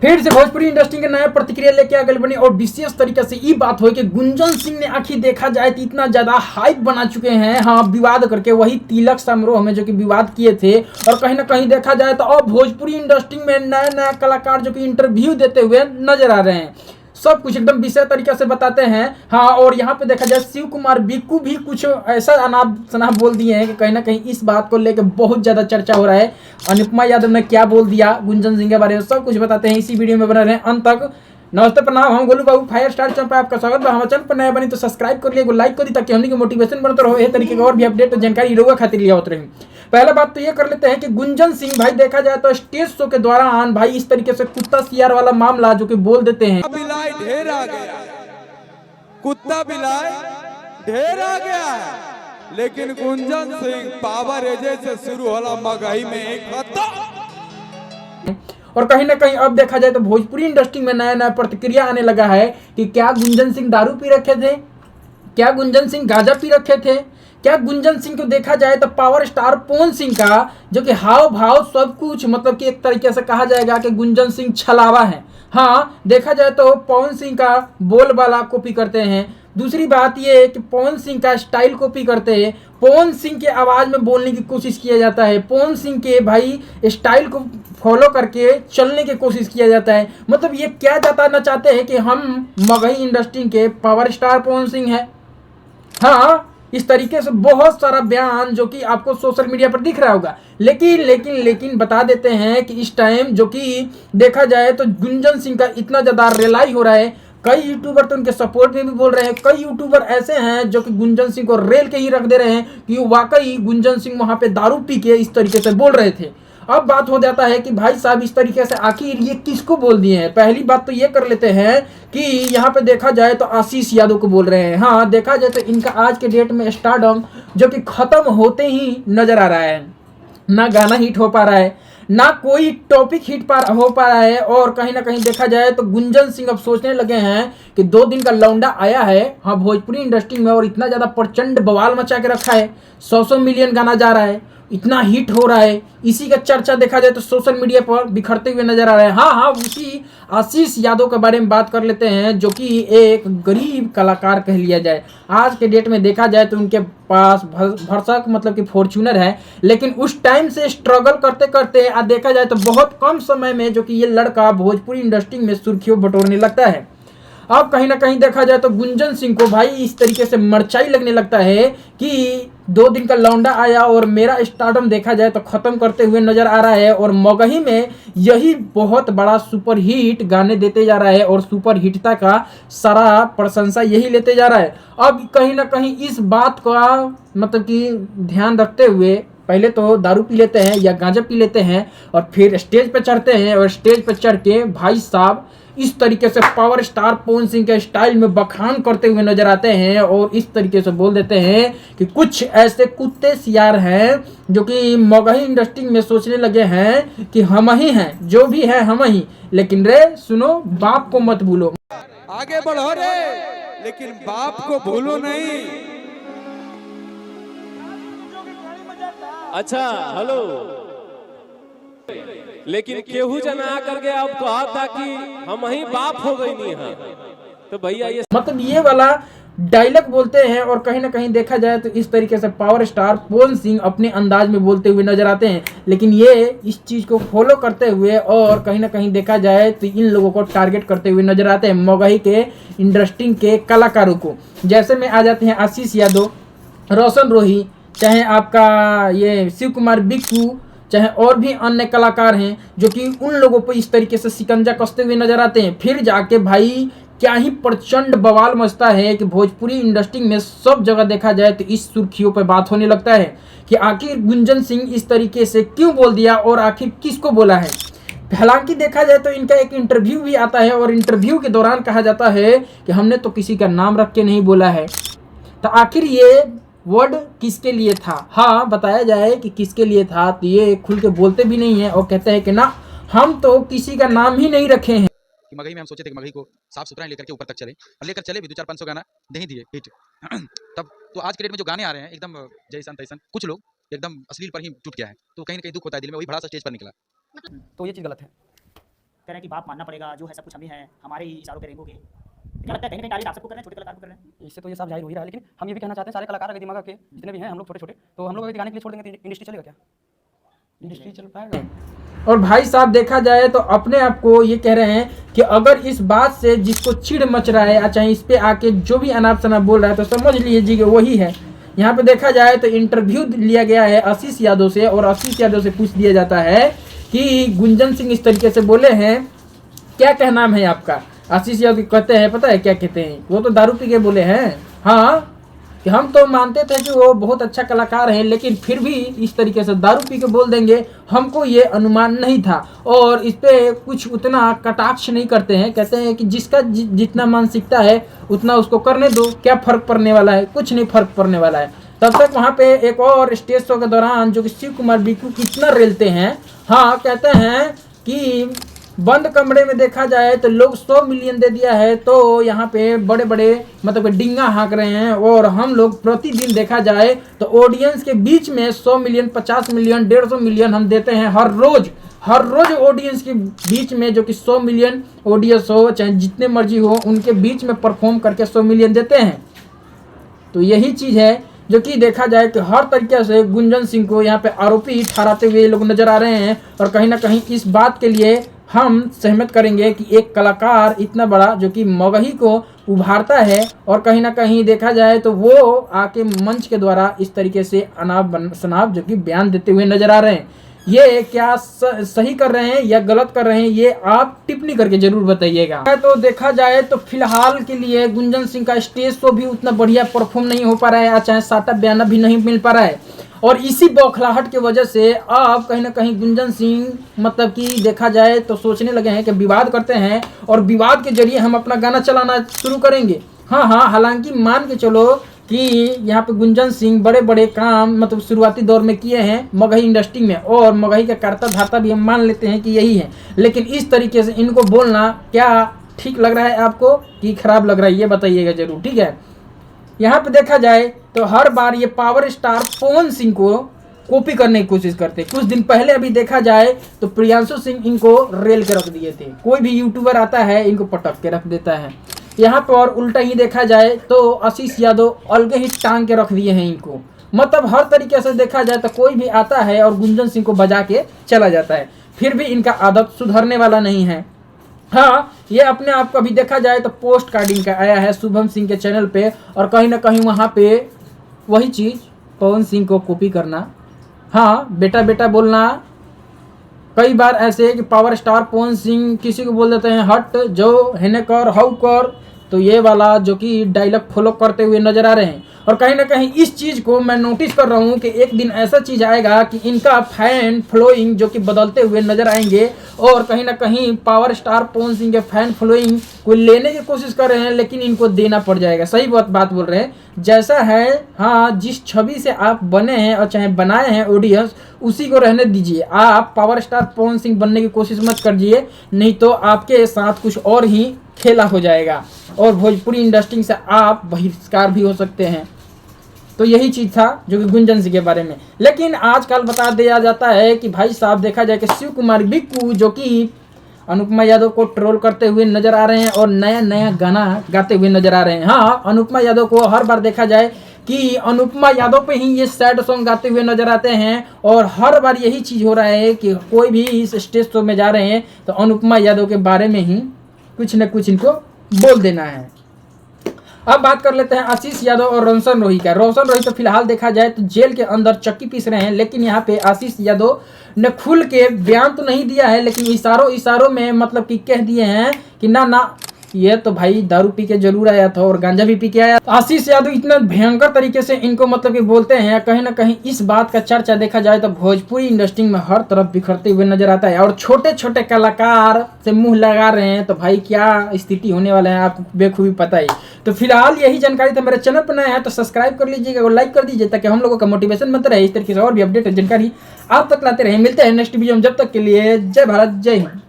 फिर से भोजपुरी इंडस्ट्री के नया प्रतिक्रिया लेके आ गए बनी और विशेष तरीके से ये बात हो कि गुंजन सिंह ने आखिर देखा जाए तो इतना ज्यादा हाइप बना चुके हैं, हाँ, विवाद करके वही तिलक समारोह में जो कि विवाद किए थे। और कहीं ना कहीं देखा जाए तो अब भोजपुरी इंडस्ट्री में नया नया कलाकार जो कि इंटरव्यू देते हुए नजर आ रहे हैं, सब कुछ एकदम विषय तरीके से बताते हैं। हाँ, और यहाँ पे देखा जाए शिव कुमार बिक्कू भी कुछ ऐसा अनाप शनाप बोल दिए हैं कि कहीं ना कहीं इस बात को लेकर बहुत ज्यादा चर्चा हो रहा है। अनुपमा यादव ने क्या बोल दिया गुंजन सिंह के बारे में, सब कुछ बताते हैं। इसी वीडियो में बना रहे अंत तक। नमस्ते, प्रणाम, हम गोलू बाबू फायर स्टार चैनल पर आपका स्वागत है। हमारे चैनल पर नया बनी तो सब्सक्राइब कर लिए, लाइक कर दी ताकि हमने मोटिवेशन बनते रहो, ये तरीके का और भी अपडेट और जानकारी रोगा खातिर लिया होते रहे। पहला बात तो ये कर लेते हैं कि गुंजन सिंह भाई देखा जाए तो स्टेज शो के दौरान भाई इस तरीके से कुत्ता सियार वाला मामला जो कि बोल देते हैं, बिलाई ढेर आ गया, कुत्ता बिलाई ढेर आ गया है, लेकिन गुंजन सिंह पावर एजे से शुरू होला मगही में एक खत्म। और कहीं ना कहीं अब देखा जाए तो भोजपुरी इंडस्ट्री में नया नया प्रतिक्रिया आने लगा है कि क्या गुंजन सिंह दारू पी रखे थे, क्या गुंजन सिंह गांजा पी रखे थे, क्या गुंजन सिंह को देखा जाए तो पावर स्टार पवन सिंह का जो कि हाव भाव सब कुछ मतलब कि एक तरीके से कहा जाएगा कि गुंजन सिंह छलावा है। हाँ, देखा जाए तो पवन सिंह का बोलबाला कॉपी करते हैं। दूसरी बात यह है कि पवन सिंह का स्टाइल कॉपी करते हैं, पवन सिंह के आवाज में बोलने की कोशिश किया जाता है, पवन सिंह के भाई स्टाइल को फॉलो करके चलने की कोशिश किया जाता है। मतलब ये क्या बताना चाहते हैं कि हम मगही इंडस्ट्री के पावर स्टार पवन सिंह है। हाँ, इस तरीके से बहुत सारा बयान जो कि आपको सोशल मीडिया पर दिख रहा होगा। लेकिन बता देते हैं कि इस टाइम जो कि देखा जाए तो गुंजन सिंह का इतना ज्यादा रिलाई हो रहा है, कई यूट्यूबर तो उनके सपोर्ट में भी बोल रहे हैं, कई यूट्यूबर ऐसे हैं जो कि गुंजन सिंह को रेल के ही रख दे रहे हैं कि वाकई गुंजन सिंह वहां पे दारू पी के इस तरीके से बोल रहे थे। अब बात हो जाता है कि भाई साहब इस तरीके से आखिर ये किसको बोल दिए हैं। पहली बात तो ये कर लेते हैं कि यहाँ पे देखा जाए तो आशीष यादव को बोल रहे हैं। हाँ, देखा जाए तो इनका आज के डेट में स्टारडम जो कि खत्म होते ही नजर आ रहा है, ना गाना हिट हो पा रहा है, ना कोई टॉपिक हिट हो पा रहा है। और कहीं ना कहीं देखा जाए तो गुंजन सिंह अब सोचने लगे हैं कि 2 दिन का लौंडा आया है, हाँ, भोजपुरी इंडस्ट्री में, और इतना ज्यादा प्रचंड बवाल मचा के रखा है, 100 मिलियन गाना जा रहा है, इतना हिट हो रहा है, इसी का चर्चा देखा जाए तो सोशल मीडिया पर बिखरते हुए नजर आ रहा है। हाँ, उसी आशीष यादव के बारे में बात कर लेते हैं जो कि एक गरीब कलाकार कह लिया जाए। आज के डेट में देखा जाए तो उनके पास भरसक मतलब कि फॉर्च्यूनर है, लेकिन उस टाइम से स्ट्रगल करते करते आज देखा जाए तो बहुत कम समय में जो कि ये लड़का भोजपुरी इंडस्ट्री में सुर्खियों बटोरने लगता है। अब कहीं ना कहीं देखा जाए तो गुंजन सिंह को भाई इस तरीके से मरचाई लगने लगता है कि 2 दिन का लौंडा आया और मेरा स्टारडम देखा जाए तो खत्म करते हुए नजर आ रहा है, और मगही में यही बहुत बड़ा सुपर हिट गाने देते जा रहा है और सुपर हिटता का सारा प्रशंसा यही लेते जा रहा है। अब कहीं ना कहीं इस बात का मतलब कि ध्यान रखते हुए पहले तो दारू पी लेते हैं या गांजा पी लेते हैं और फिर स्टेज पे चढ़ते हैं, और स्टेज पे चढ़ के भाई साहब इस तरीके से पावर स्टार पवन सिंह के स्टाइल में बखान करते हुए नजर आते हैं और इस तरीके से बोल देते हैं कि कुछ ऐसे कुत्ते सियार हैं जो कि मगही इंडस्ट्री में सोचने लगे हैं कि हम ही हैं, जो भी है हम ही, लेकिन रे सुनो, बाप को मत भूलो। आगे बढ़ो रे, लेकिन बाप को भूलो नहीं। अच्छा, हेलो, लेकिन केहू जना करके अब कहा था कि हम ही बाप हो गई नहीं है, तो भैया ये मतलब ये वाला डायलॉग बोलते हैं। और कहीं ना कहीं देखा जाए तो इस तरीके से पावर स्टार पवन सिंह अपने अंदाज में बोलते हुए नजर आते हैं, लेकिन ये इस चीज को फॉलो करते हुए और कहीं ना कहीं देखा जाए तो इन लोगों को टारगेट करते हुए नजर आते हैं, मगही के इंडस्ट्री के कलाकारों को। जैसे में आ जाते हैं आशीष यादव, रोशन रोही, चाहे आपका ये शिव कुमार बिक्कू, चाहे और भी अन्य कलाकार हैं जो कि उन लोगों पर इस तरीके से शिकंजा कसते हुए नजर आते हैं। फिर जाके भाई क्या ही प्रचंड बवाल मचता है कि भोजपुरी इंडस्ट्री में सब जगह देखा जाए तो इस सुर्खियों पर बात होने लगता है कि आखिर गुंजन सिंह इस तरीके से क्यों बोल दिया और आखिर किसको बोला है। हालांकि देखा जाए तो इनका एक इंटरव्यू भी आता है और इंटरव्यू के दौरान कहा जाता है कि हमने तो किसी का नाम रख के नहीं बोला है। तो आखिर ये वर्ड किसके लिए था, हाँ, बताया जाए कि किसके लिए था, तो ये खुल के बोलते भी नहीं है और कहते हैं कि ना, हम तो किसी का नाम ही नहीं रखे हैं। मगही में हम सोचे थे कि मगही को साफ सुथरा लेकर के ऊपर तक चले, और लेकर चले भी, 200-500 गाना नहीं दिए हिट। तब तो आज के डेट में जो गाने आ रहे हैं एकदम जैसन तैसन, कुछ लोग एकदम अश्लील पर ही टूट गया है, तो कहीं ना कहीं दुख होता है दिल में, वही बड़ा सा स्टेज पर निकला। तो ये चीज गलत है। कह रहे हैं कि बाप मानना पड़ेगा, जो है सब कुछ हमें है, हमारे ही इशारों पे रेंगो के। क्या लगता है कहीं ना कहीं टारगेट आप सबको कर रहे हैं, छोटे कलाकार को कर रहे हैं? इससे तो ये साफ जाहिर हो ही रहा है, लेकिन हम ये भी कहना चाहते हैं सारे कलाकार अगर दिमाग के जितने भी हैं हम लोग छोटे छोटे, तो हम लोग अगर गाने के लिए छोड़ देंगे तो इंडस्ट्री चलेगा क्या? इंडस्ट्री चल पाएगा? और भाई साहब देखा जाए तो अपने आप को ये कह रहे हैं कि अगर इस बात से जिसको चिढ़ मच रहा है या चाहे इस पे आके जो भी अनाप शनाप बोल रहा है तो समझ लीजिए कि वही है। यहाँ पे देखा जाए तो इंटरव्यू लिया गया है आशीष यादव से और आशीष यादव से पूछ दिया जाता है कि गुंजन सिंह इस तरीके से बोले हैं, क्या नाम है आपका? आशीष यादव कहते हैं, पता है क्या कहते हैं? वो तो दारू पी के बोले हैं हाँ कि हम तो मानते थे कि वो बहुत अच्छा कलाकार है, लेकिन फिर भी इस तरीके से दारू पी के बोल देंगे, हमको ये अनुमान नहीं था। और इस पे कुछ उतना कटाक्ष नहीं करते हैं, कहते हैं कि जिसका जितना मानसिकता है उतना उसको करने दो, क्या फ़र्क पड़ने वाला है? कुछ नहीं फ़र्क पड़ने वाला है। तब तक वहाँ पे एक और स्टेज शो के दौरान जो कि शिव कुमार बिक्कू कितना रेलते हैं, हाँ कहते हैं कि बंद कमरे में देखा जाए तो लोग 100 मिलियन दे दिया है, तो यहाँ पे बड़े बड़े मतलब डिंगा हाँक रहे हैं, और हम लोग प्रतिदिन देखा जाए तो ऑडियंस के बीच में 100 मिलियन 50 मिलियन 150 मिलियन हम देते हैं हर रोज ऑडियंस के बीच में, जो कि 100 मिलियन ऑडियंस हो चाहे जितने मर्जी हो उनके बीच में परफॉर्म करके 100 मिलियन देते हैं। तो यही चीज़ है जो कि देखा जाए कि हर तरीके से गुंजन सिंह को यहाँ पे आरोपी ठहराते हुए लोग नजर आ रहे हैं। और कहीं ना कहीं इस बात के लिए हम सहमत करेंगे कि एक कलाकार इतना बड़ा जो कि मगही को उभारता है और कहीं ना कहीं देखा जाए तो वो आके मंच के द्वारा इस तरीके से अनाप शनाप जो कि बयान देते हुए नजर आ रहे हैं। ये क्या सही कर रहे हैं या गलत कर रहे हैं, ये आप टिप्पणी करके जरूर बताइएगा। तो देखा जाए तो फिलहाल के लिए गुंजन सिंह का स्टेज शो भी उतना बढ़िया परफॉर्म नहीं हो पा रहा है, चाहे साटा बयाना भी नहीं मिल पा रहा है। और इसी बौखलाहट की वजह से अब कहीं ना कहीं गुंजन सिंह मतलब कि देखा जाए तो सोचने लगे हैं कि विवाद करते हैं और विवाद के जरिए हम अपना गाना चलाना शुरू करेंगे। हाँ, हालांकि मान के चलो कि यहाँ पे गुंजन सिंह बड़े बड़े काम मतलब शुरुआती दौर में किए हैं मगही इंडस्ट्री में, और मगही का कर्ता धाता भी हम मान लेते हैं कि यही है। लेकिन इस तरीके से इनको बोलना क्या ठीक लग रहा है आपको कि खराब लग रहा है, ये बताइएगा जरूर, ठीक है। यहाँ पे देखा जाए तो हर बार ये पावर स्टार पवन सिंह को कॉपी करने की कोशिश करते। कुछ दिन पहले अभी देखा जाए तो प्रियांशु सिंह इनको रेल के रख दिए थे। कोई भी यूट्यूबर आता है इनको पटक के रख देता है। यहाँ पर उल्टा ही देखा जाए तो आशीष यादव अलग ही टांग के रख दिए हैं इनको। मतलब हर तरीके से देखा जाए तो कोई भी आता है और गुंजन सिंह को बजा के चला जाता है, फिर भी इनका आदत सुधरने वाला नहीं है। हाँ, ये अपने आप को अभी देखा जाए तो पोस्ट कार्डिंग का आया है शुभम सिंह के चैनल पे, और कहीं ना कहीं वहाँ पे वही चीज़ पवन सिंह को कॉपी करना, हाँ बेटा बेटा बोलना। कई बार ऐसे कि पावर स्टार पवन सिंह किसी को बोल देते हैं हट जो हेने कर हाउ कर, तो ये वाला जो कि डायलॉग फॉलो करते हुए नजर आ रहे हैं। और कहीं ना कहीं इस चीज़ को मैं नोटिस कर रहा हूँ कि एक दिन ऐसा चीज़ आएगा कि इनका फैन फॉलोइंग जो कि बदलते हुए नजर आएंगे, और कहीं ना कहीं पावर स्टार पवन सिंह के फैन फॉलोइंग को लेने की कोशिश कर रहे हैं, लेकिन इनको देना पड़ जाएगा। सही बात बोल रहे हैं, जैसा है हाँ जिस छवि से आप बने हैं और चाहे बनाए हैं ऑडियंस, उसी को रहने दीजिए। आप पावर स्टार पवन सिंह बनने की कोशिश मत करिए, नहीं तो आपके साथ कुछ और ही खेला हो जाएगा और भोजपुरी इंडस्ट्री से आप बहिष्कार भी हो सकते हैं। तो यही चीज़ था जो कि गुंजन सिंह के बारे में। लेकिन आजकल बता दिया जाता है कि भाई साहब देखा जाए कि शिव कुमार बिक्कू जो कि अनुपमा यादव को ट्रोल करते हुए नजर आ रहे हैं और नया नया गाना गाते हुए नजर आ रहे हैं। हाँ, अनुपमा यादव को हर बार देखा जाए कि अनुपमा यादव पे ही ये सैड सॉन्ग गाते हुए नजर आते हैं, और हर बार यही चीज़ हो रहा है कि कोई भी इस स्टेज शो में जा रहे हैं तो अनुपमा यादव के बारे में ही कुछ न कुछ इनको बोल देना है। अब बात कर लेते हैं आशीष यादव और रोशन रोही का। रोशन रोही तो फिलहाल देखा जाए तो जेल के अंदर चक्की पीस रहे हैं, लेकिन यहाँ पे आशीष यादव ने खुल के बयान तो नहीं दिया है, लेकिन इशारों में मतलब कि कह दिए हैं कि ना ये तो भाई दारू पी के जरूर आया था और गांजा भी पी के आया। आशीष यादव इतना भयंकर तरीके से इनको मतलब कि बोलते हैं, कहीं ना कहीं इस बात का चर्चा देखा जाए तो भोजपुरी इंडस्ट्री में हर तरफ बिखरते हुए नजर आता है, और छोटे छोटे कलाकार से मुंह लगा रहे हैं। तो भाई क्या स्थिति होने वाला है आपको बेखूबी पता ही। तो फिलहाल यही जानकारी था। मेरे चैनल पर नया है तो सब्सक्राइब कर लीजिएगा और लाइक कर दीजिए, ताकि हम लोगों का मोटिवेशन बनता रहे, इस तरीके से और भी अपडेट जानकारी आप तक लाते रहे। मिलते हैं नेक्स्ट वीडियो में, जब तक के लिए जय भारत जय हिंद।